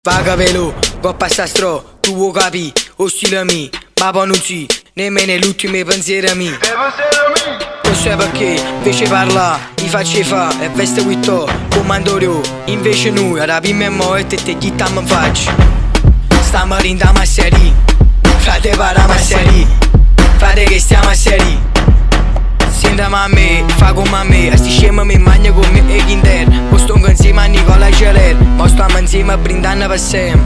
Vaga velo, coppa sta stro, tu vuoi capi, o stile mi, ma poi non si, nemmeno gli ultimi pensieri mi. Questo è perché, invece parla, mi faccio fa, e veste quitto, comandoro, invece noi, rapime mo e te chitta mi faccio. Stiamo rindando a seri, frate parliamo a seri, frate che stiamo a seri. Sentiamo a me, fa come a me, a sti scemi mi magna con me e Kinder. Mo sto insieme a Nicola Geler, mo stiamo insieme brindando per sempre.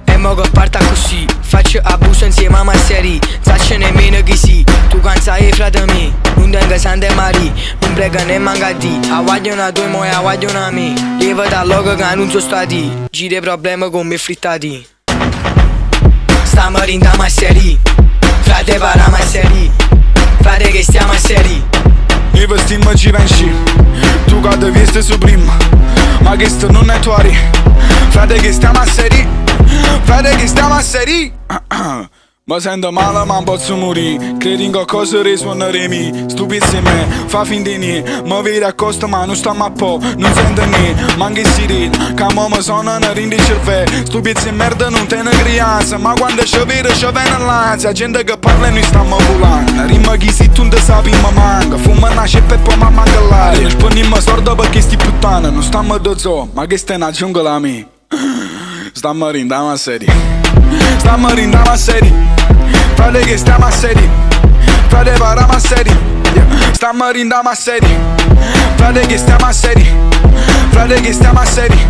E mo che parta così, faccio abuso insieme a Masseri, saccio nemmeno chi si, tu canzai frate me, non tengo Santa Maria, non prega né manca di, a guagliano a tu e a guagliano a me, leva da logo che non sono stati, giri problemi con me frittati. Stiamo rindando a Masseri, frate parliamo a seri, frate che stiamo a seri. I vestimmo ci venci, tu cade veste su prima, ma che sto non è tuari, frate che stiamo a seri, frate che stiamo a seri. Ma sento male ma non posso morire, credi in qualcosa risuoneremi, stupizzi me, fa finta di niente, mi vedi accosta ma non stiamo a po', non sento niente, ma che si ride, che mo mi sono una rinde il cervello, stupizzi merda non te ne crianza, ma quando ci vede ci viene l'ansia, gente che parla e noi stiamo volando, rima chi si tu non sapi ma manca, fuma una ceppa e poi mi manca l'aria, spegniamo sorda perché sti puttane, non stiamo da zoo, ma che stai una giungla a me, stiamo rindando a serie. Stiamo rindando a seri, frate che stiamo a seri, frate parliamo a seri, stiamo rindando a seri, frate che stiamo a seri, frate che stiamo a seri,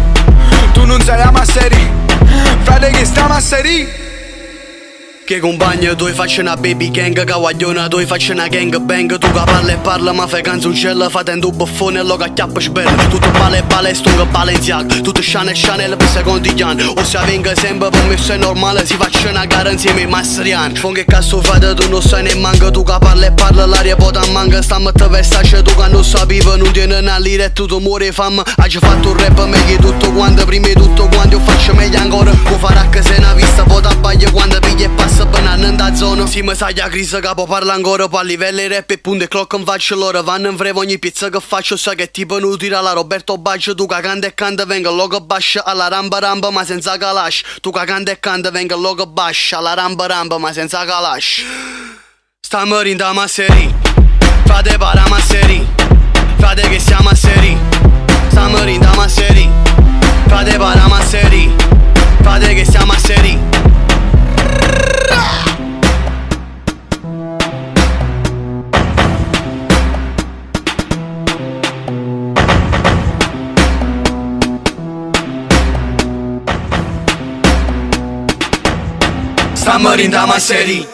tu non sei a seri, frate che stiamo a seri. Che compagno, tu faccio una baby gang, cavagliona, tu faccio una gang bang, tu che parla e parla, ma fai canzoncella, fate un buffone e lo che acchiappa sbella, tutto vale stunga Balenciaga, tutto Chanel per secondi anni, o se venga sempre per me se è normale, si faccia una gara insieme ai Masseriani, con che cazzo fate tu non sai ne manca, tu che parla e parla, l'aria poi ti manca, stiamo a te vestace, tu che non sapevi, non tieni una lira e tu muori fame, hai fatto un rap meglio tutto quanto, prima di tutto quanto, io faccio meglio ancora, può fare che se una vista, poi ti abbaglia quando piglia e passa banana da zona. Si mi sa la crisi che poi parla ancora, poi a livello rap e punto e clock non faccio loro, vanno in freva ogni pizza che faccio, sa che tipo non tira la Roberto Baggio, tu che canta e canta venga logo bascia, alla ramba ramba ma senza calash, tu che canta e canta venga logo bascia, alla ramba ramba ma senza calash. Stiamo rindando a seri, frate parliamo a seri, frate che siamo a seri, stiamo rindando a seri, frate parliamo a seri, frate che siamo a seri. Stiamo rindando a seri.